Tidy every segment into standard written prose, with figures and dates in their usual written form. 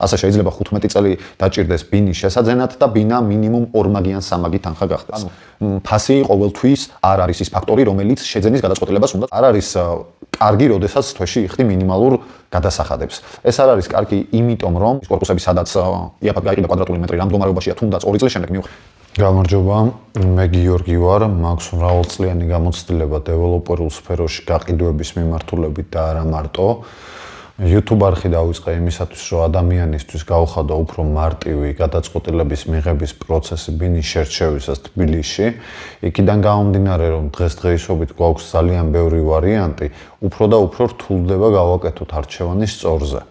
ასე შეიძლება 15 წელი დაჭირდეს ბინის შესაძენად და ბინა მინიმუმ 2 მაგიან 3 მაგი თანხა გახდეს. ფასი ყოველთვის არ არის ის ფაქტორი, რომელიც შეძენის გადაწყვეტილებას უნდა. არ არის კარგი, როდესაც თვეში იხდი მინიმალურ გადასახადებს. ეს არ არის კარგი, იმიტომ რომ ის კორპუსები სადაც იაფად გაიყიდა კვადრატული მეტრი, რამ მდგომარეობაშია თუნდაც 2 წლის შემდეგ გამარჯობა, მე გიორგი ვარ, მაქვს მრავალწლიანი გამოცდილება დეველოპერულ სფეროში გაყიდვების მიმართულებით და არა მარტო. YouTube არხი დავიწყე იმისათვის, რომ ადამიანისთვის გავხადო უფრო მარტივი გადაწყვეტილების მიღების პროცესი ბინის შერჩევისას თბილისში. იქიდან გამომდინარე, რომ დღესდღეობით გვაქვს ძალიან ბევრი ვარიანტი, უფრო და უფრო რთულდება გავაკეთოთ არჩევანის სწორზე.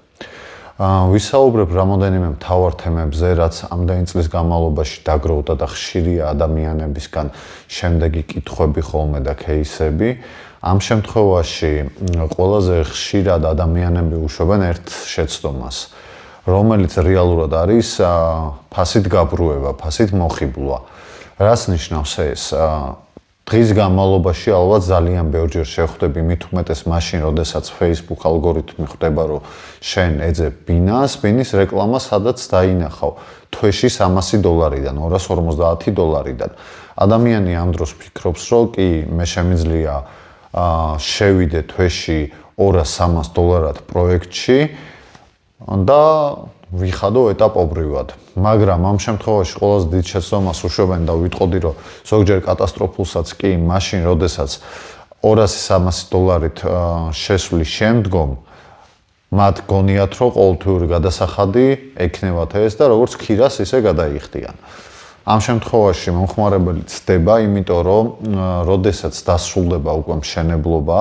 ვისაუბრებ რამოდენიმე მთავარ თემებზე, რაც ამდენი წლის განმავლობაში დაგროვდა და ხშირია ადამიანებისგან შემდეგი კითხვები ხოლმე და кейსები. ამ შემთხვევაში ყველაზე ხშირად ადამიანები უშვებენ ერთ შეცდომას, რომელიც რეალურად არის ფასით გაბრუება, ფასით მოხიბლვა. რას ნიშნავს ეს? დღის განმავლობაში ალბათ ძალიან ბევრჯერ შევხვდები, მით უმეტეს მაშინ, როდესაც Facebook ალგორითმი ხვდება, რომ შენ ეძებ ბინას, ბინის რეკლამა სადაც დაინახავ თვეში $300-დან, $250-დან. ადამიანი ამ დროს ფიქრობს, რომ კი მე შემიძლია შევიდე თვეში $200-300 პროექტში და ვიხადო ეტაპობრივად. მაგრამ ამ შემთხვევაში ყველაზე დიდ შეცდომას უშვებენ და ვიტყოდი, რომ ზოგჯერ კატასტროფულსაც კი მაშინ, როდესაც $200-300-ით შესვლის შემდგომ მათ გონიათ, რომ ყოველთვიური გადასახადი ექნებათ ეს და როგორც ქირას ისე გადაიხდიან. ამ შემთხვევაში მომხმარებელი ცდება, იმიტომ რომ როდესაც დასრულდება უკვე მშენებლობა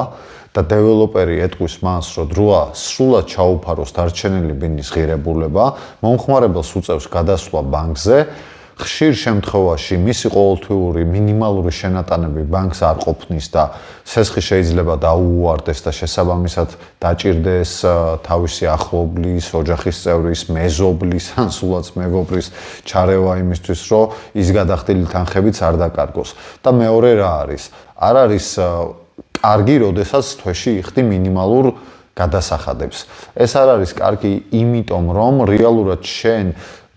და დეველოპერი ეტყვის მას, რომ დროა სრულად ჩაუფაროს დარჩენილი ბინის ღირებულება, მომხმარებელს უწევს გადასვლა ბანკზე. ხშირ შემთხვევაში მისი ყოველთვიური მინიმალური შენატანები ბანკს არ ყოფნის და სესხი შეიძლება დაუუვარდეს და შესაბამისად დაჭირდეს თავისი ახლობლის, ოჯახის წევრის, მეზობლის, ან სულაც მეგობრის ჩარევა იმისთვის, რომ ის გადახდილი თანხებიც არ დაკარგოს. და მეორე რა არის? არ არის კარგი, როდესაც თვეში იხდი მინიმალურ გადასახადებს. ეს არ არის კარგი, იმიტომ რომ რეალურად შენ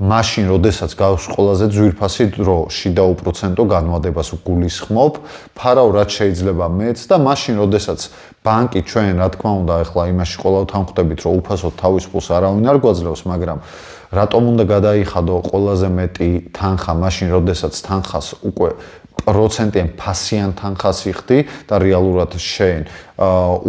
მაშინ, როდესაც გავს ყველაზე ძვირფასი დრო, შიდა უპროცენტო განმადებას გულისხმობ, ფარავ რაც შეიძლება მეც და მაშინ, როდესაც ბანკი ჩვენ, რა თქმა უნდა, ახლა იმაში ყოველთვის ხვდებით, რომ უფასოდ თავის პულს არავინ არ გვაძლევს, მაგრამ რატომ უნდა გადაიხადო ყველაზე მეტი თანხა მაშინ, როდესაც თანხას უკვე პროცენტიან ფასიან თანხას იხდი და რეალურად შენ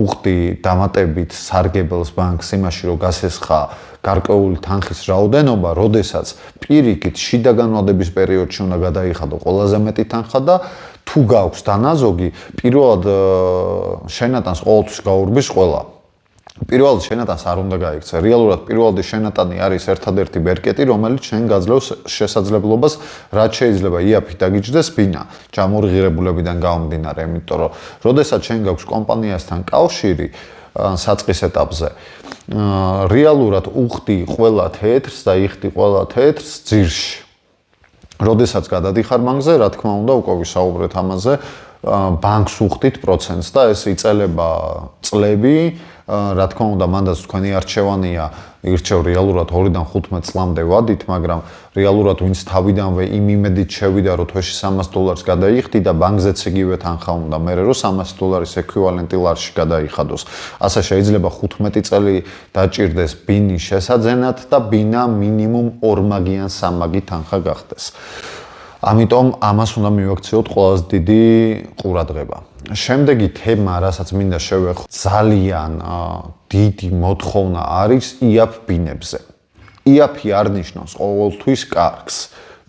უხდი დამატებით სარგებელს ბანკს იმაში, რომ გასესხა გარკვეული თანხის რაოდენობა, როდესაც პირიქით შიდა განმავლობის პერიოდში უნდა გადაიხადო ყველაზე მეტი თანხა და თუ გაქვს დანაზოგი, პირველად შენატანს ყოველთვის გაურბის ყველა. პირველად შენატანს არ უნდა გაიქცე. რეალურად პირველადი შენატანი არის ერთადერთი ბერკეტი, რომელიც შენ გაძლევს შესაძლებლობას, რაც შეიძლება იაფი დაგიჯდეს ბინა, ჯამური ღირებულებიდან გამომდინარე, იმიტომ რომ როდესაც შენ გაქვს კომპანიასთან კავშირი საწყის ეტაპზე, რეალურად უხდი ყველა თეთრს და იხდი ყველა თეთრს ძირში. როდესაც გადადიხარ ბანკზე, რა თქმა უნდა, უკვე ვისაუბრეთ ამაზე, ბანკს უხდით პროცენტს და ეს იწელება წლები. რა თქმა უნდა, მანდაც თქვენი არჩევანია, ირჩევ რეალურად 2-დან 15 წლამდე ვადით, მაგრამ რეალურად ვინც თავიდანვე იმ იმედით შევიდა, რომ თვეში $300 გადაიხდი და ბანკზეც იგივე თანხა უნდა, მერე რომ $300 ექვივალენტი ლარში გადაიხადოს. ასე შეიძლება 15 წელი დაჭირდეს ბინის შესაძენად და ბინა მინიმუმ 2 მაგიან 3 მაგი თანხა გახდეს. ამიტომ ამას უნდა მივაქციოთ ყველაზე დიდი ყურადღება. შემდეგი თემა, რასაც მინდა შევეხო, ძალიან დიდი მოთხოვნა არის იაფ ბინებზე. იაფი არ ნიშნავს ყოველთვის კარგს.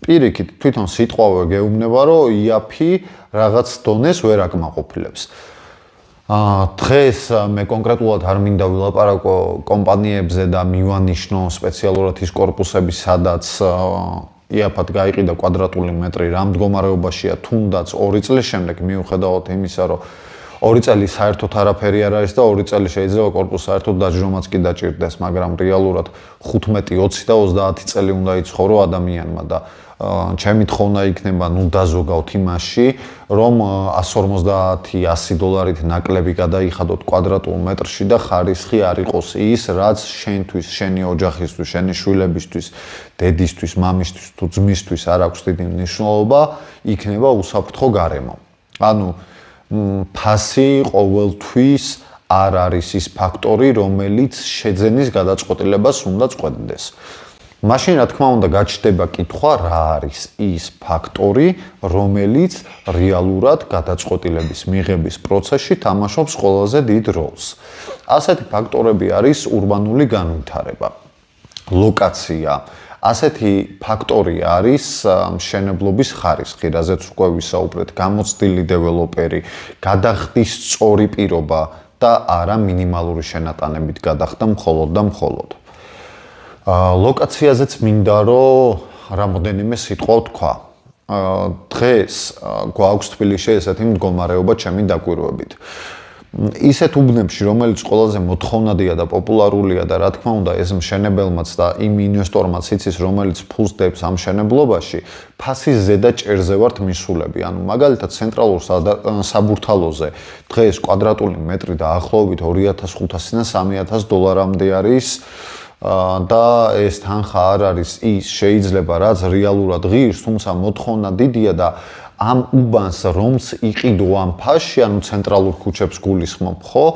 პირიქით, თვითონ სიტყვავე გეუბნება, რომ იაფი რაღაც დონეს ვერ აკმაყოფილებს. დღეს მე კონკრეტულად არ მინდა ვილაპარაკო კომპანიებზე და მივანიშნო სპეციალურად ის კორპუსები, სადაც იაფად გაიყიდა კვადრატული მეტრი, რამ მდგომარეობაშია თუნდაც 2 წლის შემდეგ, მიუხედავად იმისა, რომ 2 წელი საერთოდ არაფერი არ არის და 2 წელი შეიძლება корпуს საერთოდ დაჯრომაც კი დაჭირდეს, მაგრამ რეალურად 15, 20 და 30 წელი უნდა იცხოვრო ადამიანმა და ჩემი თხოვნა იქნება ნუ დაზოგავთ იმაში, რომ 150-100 დოლარით ნაკლები გადაიხადოთ კვადრატულ მეტრში და ხარისხი არ იყოს ის, რაც შენთვის, შენი ოჯახისთვის, შენი შვილებისთვის, დედისთვის, მამისთვის თუ ძმისთვის არ აქვს დიდი მნიშვნელობა, იქნება უსაფრთხო გარემო. ანუ ფასი ყოველთვის არ არის ის ფაქტორი, რომელიც შეძენის გადაწყვეტილებას უნდა წყვეტდეს. მაშინ რა თქმა უნდა გაჩნდება კითხვა, რა არის ის ფაქტორი, რომელიც რეალურად გადაწყვეტილების მიღების პროცესში თამაშობს ყველაზე დიდ როლს. ასეთი ფაქტორები არის ურბანული განვითარება, ლოკაცია. ასეთი ფაქტორი არის მშენებლობის ხარისხი, რაზეც უკვე ვისაუბრეთ, გამოცდილი დეველოპერი, გადახდის სწორი პირობა და არა მინიმალური შენატანებით გადახდა მხოლოდ და მხოლოდ. ლოკაციაზეც მინდა რომ რამოდენიმე სიტყვა ვთქვა. დღეს გვაქვს თბილისში ესეთი მდგომარეობა ჩემი დაკვირვებით. ისეთ უბნებში, რომელიც ყველაზე მოთხოვნადია და პოპულარულია და რა თქმა უნდა ეს მშენებელმაც და იმ ინვესტორმაც იცის, რომელიც ფულს დებს ამ მშენებლობაში, ფასის ზედა ჭერზე ვართ მისულები. ანუ მაგალითად ცენტრალურ საბურთალოზე დღეს კვადრატული მეტრი დაახლოებით 2500-დან 3000 დოლარამდე არის. და ეს თანხა არ არის ის შეიძლება რაც რეალურად ღირს, თუმცა მოთხოვნა დიდია და ამ უბანს რომც იყიდო ამ ფასში, ანუ ცენტრალურ ქუჩებს გულისხმობ, ხო?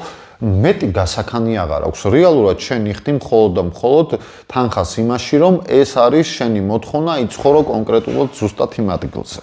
მეტი გასახანი აღარ აქვს. რეალურად შენ იხდი მხოლოდ და მხოლოდ თანხას იმაში, რომ ეს არის შენი მოთხოვნა, იცხოვრო კონკრეტულად ზუსტად იმ ადგილზე.